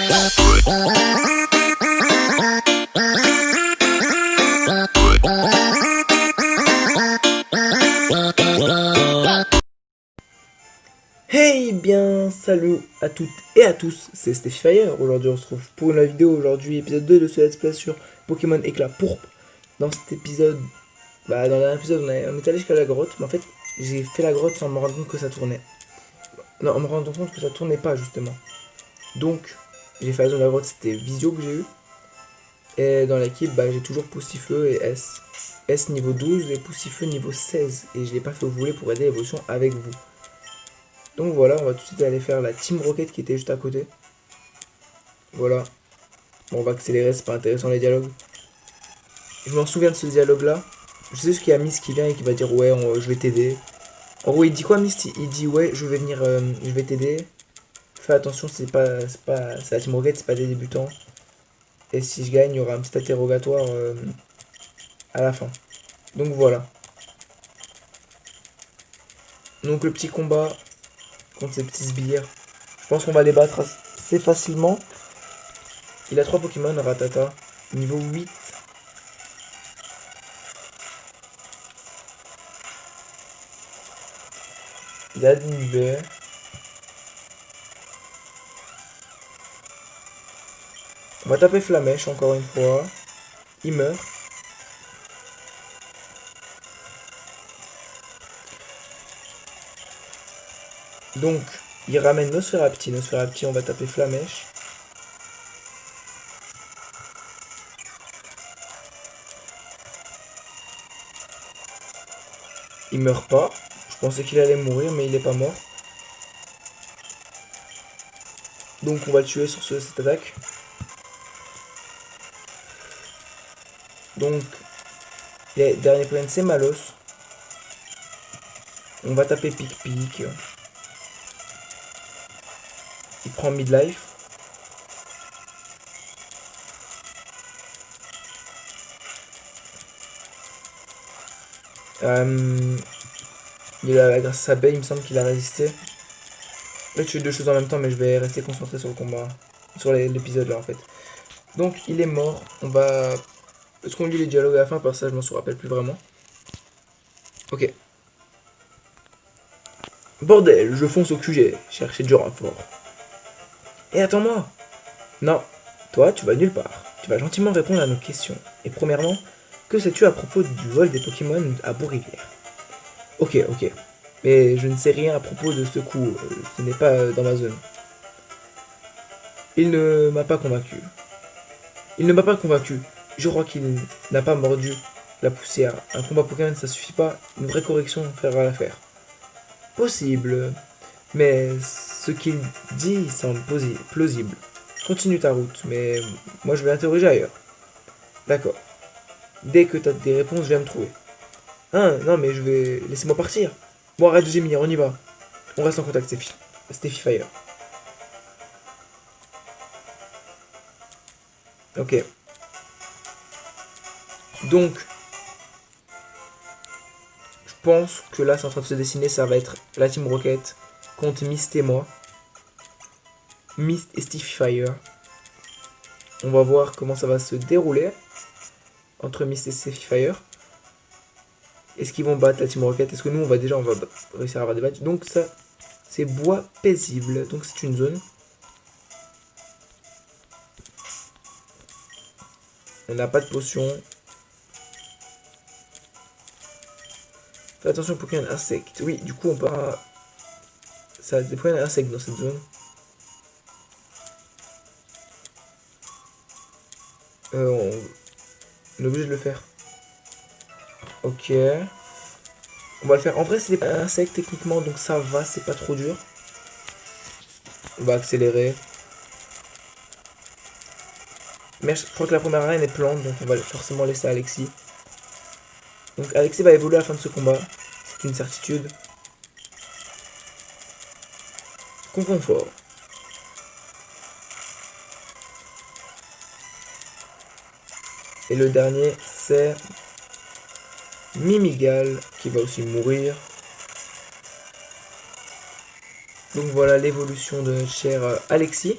Hey bien, salut à toutes et à tous, c'est StephiFire. Aujourd'hui on se retrouve pour une nouvelle vidéo, aujourd'hui épisode 2 de ce let's play sur Pokémon Éclat Pourpre. Dans cet épisode, dans le dernier épisode on est allé jusqu'à la grotte, mais en fait j'ai fait la grotte sans me rendre compte que ça tournait. Non, en me rendant compte que ça tournait pas justement. Donc j'ai fait la zone de la grotte, c'était Visio que j'ai eu. Et dans l'équipe j'ai toujours Poustifleux et S. S niveau 12 et Poustifleux niveau 16. Et je l'ai pas fait au volet pour aider l'évolution avec vous. Donc voilà, on va tout de suite aller faire la Team Rocket qui était juste à côté. Voilà. Bon, on va accélérer, c'est pas intéressant les dialogues. Je m'en souviens de ce dialogue là. Je sais ce qu'il y a Miss qui vient et qui va dire ouais, je vais t'aider. En gros, il dit quoi Miss? Il dit ouais, je vais venir, je vais t'aider. Fais attention, c'est la Team Rocket, c'est pas des débutants. Et si je gagne, il y aura un petit interrogatoire à la fin. Donc voilà. Donc le petit combat contre ces petits sbires. Je pense qu'on va les battre assez facilement. Il a 3 Pokémon, Ratata, niveau 8. Il a Dinubé. On va taper Flamèche encore une fois. Il meurt. Donc, il ramène Nosferapti. Nosferapti, on va taper Flamèche. Il meurt pas. Je pensais qu'il allait mourir, mais il est pas mort. Donc, on va le tuer sur cette attaque. Donc, les derniers Pokémon, c'est Malos. On va taper Pic-Pic. Il prend Midlife. Grâce à sa baie, il me semble qu'il a résisté. Là, je fais deux choses en même temps, mais je vais rester concentré sur le combat. Sur l'épisode là, en fait. Donc, il est mort. On va... Est-ce qu'on lit les dialogues à la fin? Par ça, je m'en rappelle plus vraiment. Ok. Bordel, je fonce au QG, chercher du renfort. Et attends-moi. Non, toi, tu vas nulle part. Tu vas gentiment répondre à nos questions. Et premièrement, que sais-tu à propos du vol des Pokémon à Beau-Rivière? Ok. Mais je ne sais rien à propos de ce coup. Ce n'est pas dans ma zone. Il ne m'a pas convaincu. Il ne m'a pas convaincu. Je crois qu'il n'a pas mordu la poussière. Un combat Pokémon, ça suffit pas. Une vraie correction fera l'affaire. Possible. Mais ce qu'il dit semble plausible. Continue ta route, mais moi je vais l'interroger ailleurs. D'accord. Dès que t'as des réponses, je vais me trouver. Hein, non mais je vais... Laissez-moi partir. Bon, arrête de gémir, on y va. On reste en contact, StephiFire. Ok. Donc, je pense que là c'est en train de se dessiner, ça va être la Team Rocket contre Mist et moi. Mist et StephiFire. On va voir comment ça va se dérouler entre Mist et StephiFire. Est-ce qu'ils vont battre la Team Rocket? Est-ce que nous on va réussir à avoir des matchs? Donc ça, c'est bois paisible. Donc c'est une zone. On n'a pas de potion. Fais attention aux Pokémon insectes. Oui, du coup on part. Ça a des Pokémon insectes dans cette zone. On est obligé de le faire. Ok. On va le faire. En vrai, c'est des insectes techniquement, donc ça va, c'est pas trop dur. On va accélérer. Mais je crois que la première arène est plante, donc on va forcément laisser Alexis. Donc Alexis va évoluer à la fin de ce combat. C'est une certitude. Confort. Et le dernier, c'est Mimigal, qui va aussi mourir. Donc voilà l'évolution de notre cher Alexis.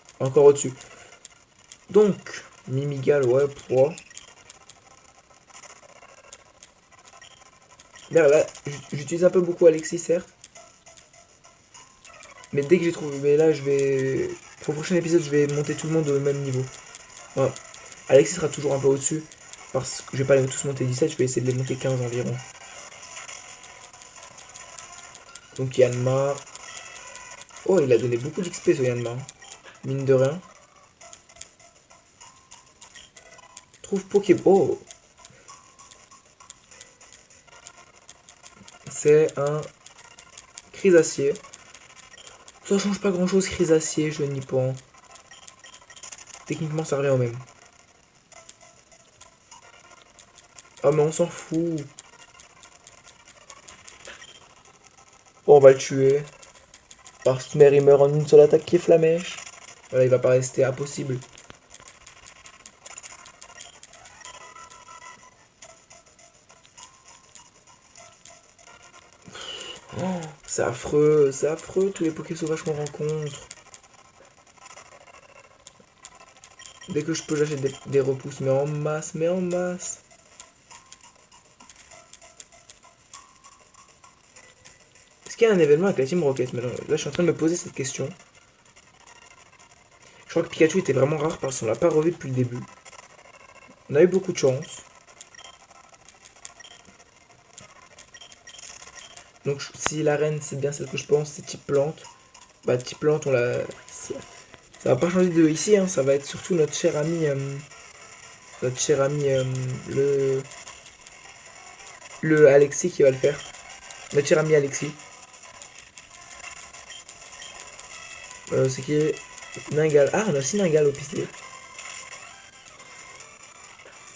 Encore au-dessus. Donc, Mimigal, ouais, pour... Là, j'utilise un peu beaucoup Alexis, certes. Mais dès que j'ai trouvé... Mais là, je vais... Pour le prochain épisode, je vais monter tout le monde au même niveau. Voilà. Alexis sera toujours un peu au-dessus. Parce que je vais pas les tous monter 17, je vais essayer de les monter 15 environ. Donc Yanma. Oh, il a donné beaucoup d'XP ce Yanma. Mine de rien. Trouve Pokéball. Oh. C'est un Chrysacier. Ça change pas grand chose, Chrysacier, je n'y pense. Techniquement, ça revient au même. Ah, mais on s'en fout. Bon, on va le tuer. Parce que il meurt en une seule attaque qui est Flamèche. Voilà, il va pas rester impossible. Oh, c'est affreux, tous les Poké sauvages qu'on rencontre. Dès que je peux, j'achète des repousses, mais en masse, Est-ce qu'il y a un événement avec la Team Rocket maintenant? Là, je suis en train de me poser cette question. Je crois que Pikachu était vraiment rare parce qu'on l'a pas revu depuis le début. On a eu beaucoup de chance. Donc, si la reine, c'est bien celle que je pense, c'est type plante. Bah, type plante, on l'a... Ça va pas changer de ici, hein. Ça va être surtout notre cher ami... le Alexis qui va le faire. Notre cher ami Alexis. C'est qui est Ningal. Ah, on a aussi Ningal au pistolet.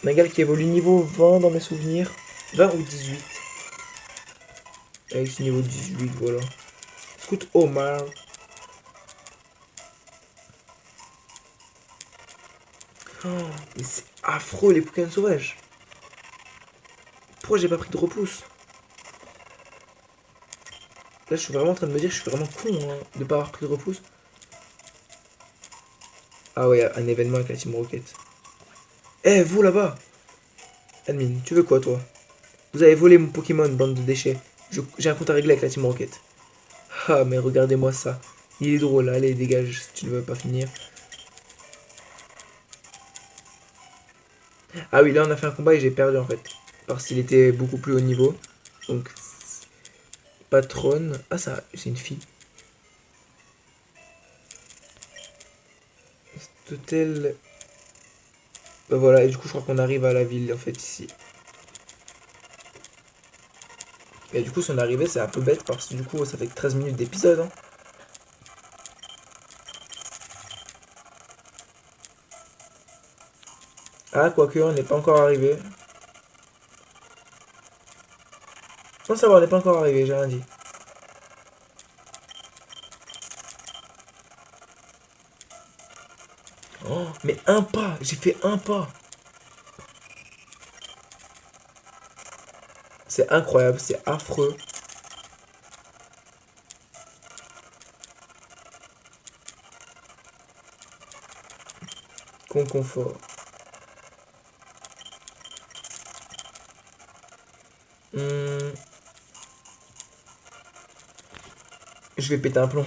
Ningal qui évolue niveau 20 dans mes souvenirs. 20 ou 18. Avec ce niveau 18, voilà. Scout Omar. Oh, mais c'est affreux les Pokémon sauvages. Pourquoi j'ai pas pris de repousse? Là, je suis vraiment en train de me dire que je suis vraiment con hein, de pas avoir pris de repousse. Ah ouais, un événement avec la Team Rocket. Eh, vous là-bas! Admin, tu veux quoi toi? Vous avez volé mon Pokémon, bande de déchets. J'ai un compte à régler avec la Team Rocket. Ah, mais regardez-moi ça. Il est drôle, allez, dégage si tu ne veux pas finir. Ah oui, là on a fait un combat et j'ai perdu en fait. Parce qu'il était beaucoup plus haut niveau. Donc, patronne. Ah, ça, c'est une fille. Hôtel. Bah voilà, et du coup, je crois qu'on arrive à la ville en fait ici. Et du coup, son arrivée, c'est un peu bête parce que du coup, ça fait que 13 minutes d'épisode. Hein. Ah, quoique, on n'est pas encore arrivé. Non, ça va, on n'est pas encore arrivé, j'ai rien dit. Oh, mais un pas, j'ai fait un pas. C'est incroyable, c'est affreux. Confort. Hmm. Je vais péter un plomb.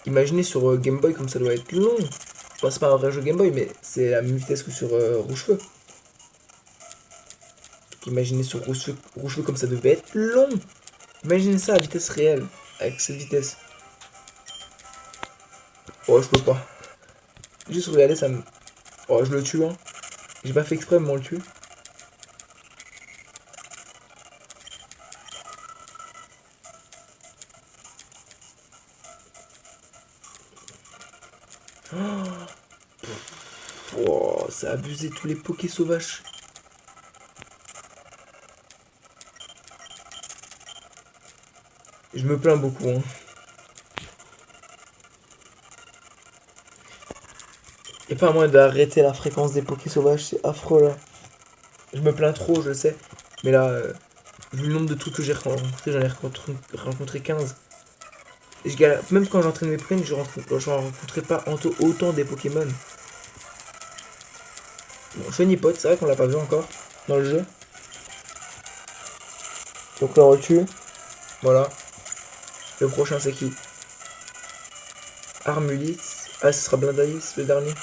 Imaginez sur Game Boy comme ça doit être long. Enfin, c'est pas un vrai jeu Game Boy, mais c'est la même vitesse que sur Rouge-Feu. Imaginez sur Rouge-Feu comme ça devait être long. Imaginez ça à vitesse réelle, avec cette vitesse. Oh, je peux pas. Juste regarder, ça me... Oh, je le tue, hein. J'ai pas fait exprès, mais on le tue. Oh, ça a abusé tous les pokés sauvages. Je me plains beaucoup, hein. Y'a pas moyen d'arrêter la fréquence des pokés sauvages, c'est affreux là. Je me plains trop, je sais. Mais là, vu le nombre de trucs que j'ai rencontrés, j'en ai rencontré 15. Même quand j'entraîne mes Pokémon, je rencontrais pas autant des Pokémon. Bon, Chonipot, c'est vrai qu'on l'a pas vu encore dans le jeu. Donc là on retue. Voilà. Le prochain c'est qui? Armulis. Ah, ce sera Blindalis le dernier.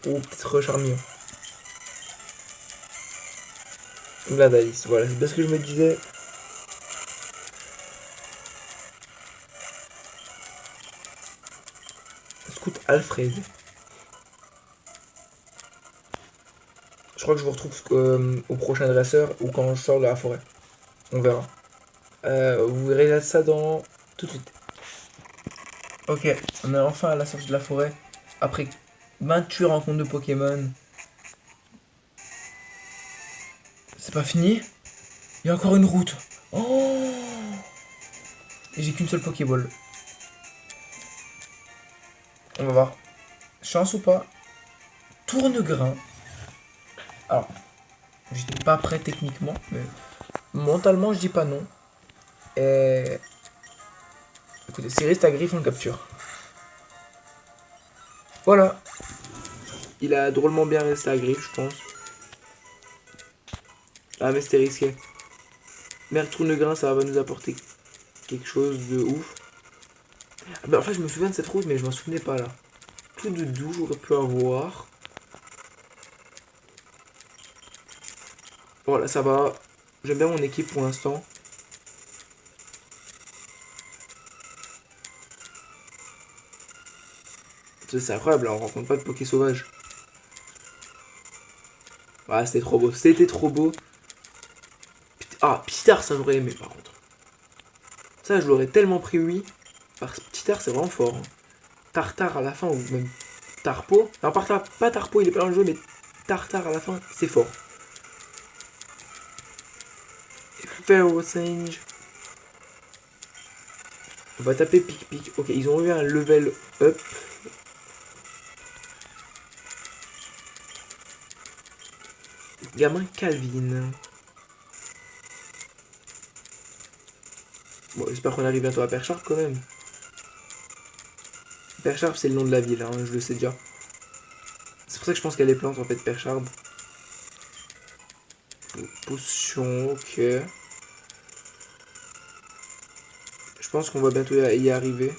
Ou peut-être Charmillon. Blindalis, voilà, c'est bien ce que je me disais. Scout Alfred. Je crois que je vous retrouve au prochain dresseur ou quand je sors de la forêt. On verra. Vous verrez ça dans tout de suite. Ok, on est enfin à la sortie de la forêt. Après 28 rencontres de Pokémon. C'est pas fini. Il y a encore une route. Oh! Et j'ai qu'une seule Pokéball. On va voir. Chance ou pas. Tourne-grain. Alors, j'étais pas prêt techniquement, mais mentalement je dis pas non. Et écoutez, si reste à griffe, on le capture. Voilà. Il a drôlement bien resté à griffe, je pense. Ah, mais c'était risqué. Merde, tourne-grain, ça va nous apporter quelque chose de ouf. Ah bah, en fait, je me souviens de cette route, mais je m'en souvenais pas là. Tout de doux, j'aurais pu avoir. Voilà, ça va. J'aime bien mon équipe pour l'instant. C'est incroyable, là, on rencontre pas de Poké sauvage. Ah, c'était trop beau. C'était trop beau. Ah, Ptitard, ça j'aurais aimé par contre. Ça, je l'aurais tellement pris, oui. Parce que Ptitard, c'est vraiment fort. Hein. Tartare à la fin, ou même Tarpo. Non, pas Tarpo, il est pas dans le jeu, mais Tartare à la fin, c'est fort. Ferrosange. On va taper pic-pic. Ok, ils ont eu un level up. Gamin Calvin. Bon, j'espère qu'on arrive bientôt à Percharp quand même. Percharp, c'est le nom de la ville, hein, je le sais déjà. C'est pour ça que je pense qu'elle est plante en fait, Percharp. Potion, ok. Je pense qu'on va bientôt y arriver.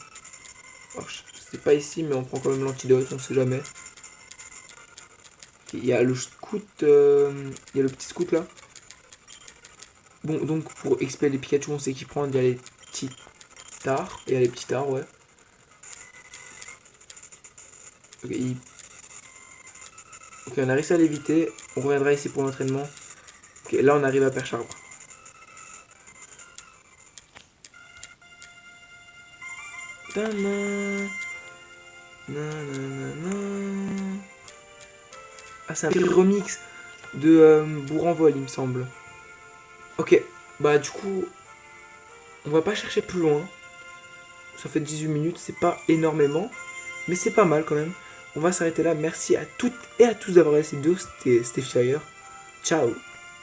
C'est pas ici, mais on prend quand même l'antidote, on sait jamais. Il y a le scout, il y a le petit scout là. Bon, donc pour expier les Pikachu, on sait qu'il prend. Il y a les petits tards. Il y a les petits tards, ouais. Ok, ok, on a réussi à l'éviter. On reviendra ici pour l'entraînement. Ok, là on arrive à Percharbre. Ah, c'est un petit remix de Bourg-en-Vol, il me semble. Ok, bah du coup, on va pas chercher plus loin. Ça fait 18 minutes, c'est pas énormément, mais c'est pas mal quand même. On va s'arrêter là. Merci à toutes et à tous d'avoir regardé cette vidéo. C'était Steph Fire. Ciao.